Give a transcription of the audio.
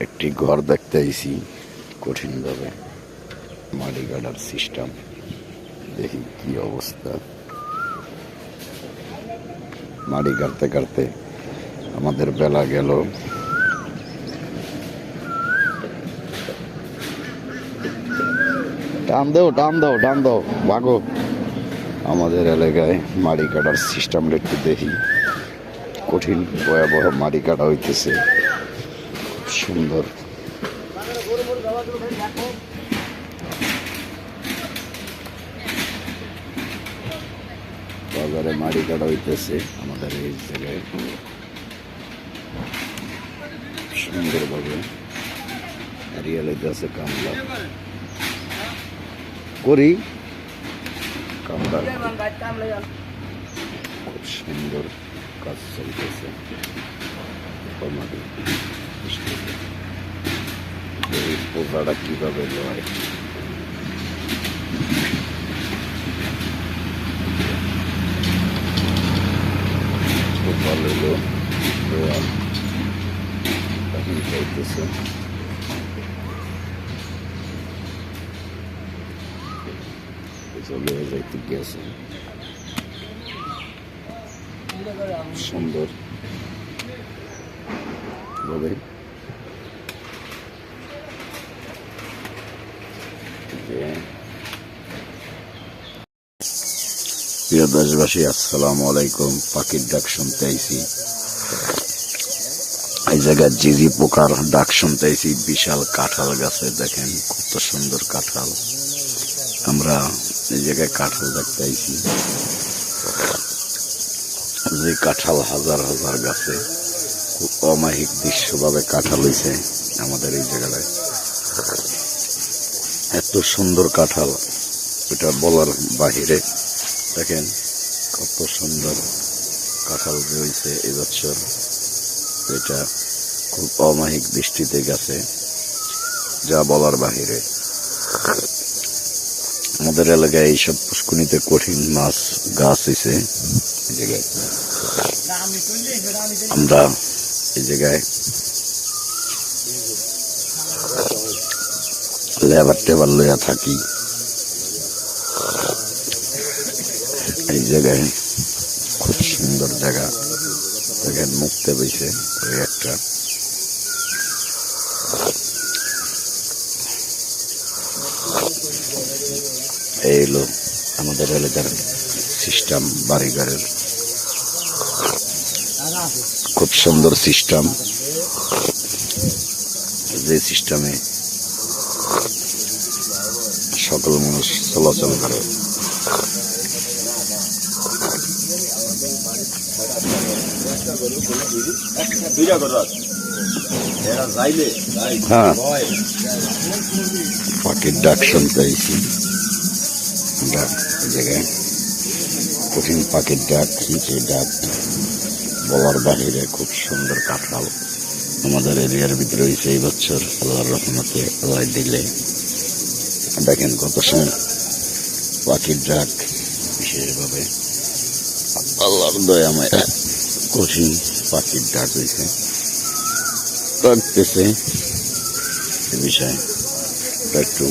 একটি ঘর দেখতে আইছি কঠিনভাবে মাটি কাটার সিস্টেম। দেখি কি অবস্থা। মাটি কাটতে কাটতে আমাদের বেলা গেল। টান দাও টান দাও টান দাও ভাগো। আমাদের এলাকায় মাটি কাটার সিস্টেমটা একটু দেখি। কঠিন ভয়াবহ মাটি কাটা হইতেছে, সুন্দর। বাজারে মাটি কাটা হইতেছে আমাদের এই জায়গায় সুন্দরভাবে। রিয়ালিতে কামলা করি, কামলা খুব সুন্দর কাজ চলতেছে। এই পোকাটা কিভাবে লয়। ভালো হলো এখন চলতেছে। চলে যাইতে গেছে সুন্দর ভাবে। প্রিয় দেশবাসী, আসসালামু আলাইকুম। পাখির ডাক শুনতে আইছি। এই জায়গায় জিজি পোকার ডাক শুনতে আইছি। বিশাল কাঁঠাল গাছে দেখেন কত সুন্দর কাঁঠাল। আমরা এই জায়গায় কাঁঠাল দেখতে আইছি। যে কাঁঠাল হাজার হাজার গাছে, খুব অমায়িক দৃশ্যভাবে কাঁঠাল হয়েছে আমাদের এই জায়গায়। এত সুন্দর কাঁঠাল এটা বলার বাহিরে। দেখেন কত সুন্দর কাঁঠাল হয়েছে এবছর। এটা খুব অমায়িক দৃষ্টিতে গেছে, যা বলার বাহিরে। আমাদের এলাকায় এইসব পুষ্কুনিতে কঠিন মাছ গাছ হয়েছে। এই জায়গায় আমরা এই জায়গায় লেবার টেবার লইয়া থাকি। এই জায়গায় খুব সুন্দর জায়গা। দেখেন মুক্তে বইছে ওই একটা। এই হলো আমাদের এলাকার সিস্টেম বাড়িঘরের। খুব সুন্দর সিস্টেম, যে সিস্টেমে সকল মানুষ চলাচল করে। হ্যাঁ, পাখির ডাক শুনতে আইছি আমরা এই জায়গায়। কঠিন পাখির ডাক, হিঁচে ডাক বলার বাহিরে। খুব সুন্দর কাঁঠাল আমাদের এরিয়ার ভিতরে হয়েছে এই বছর আল্লাহর রহমতে। আল্লাহ দিলে দেখেন কত সুন্দর পাখির ডাক। বিশেষভাবে আল্লাহর দয়াময় কঠিন পাখির ডাক হয়েছে। রাখতেছে এ বিষয়ে একটু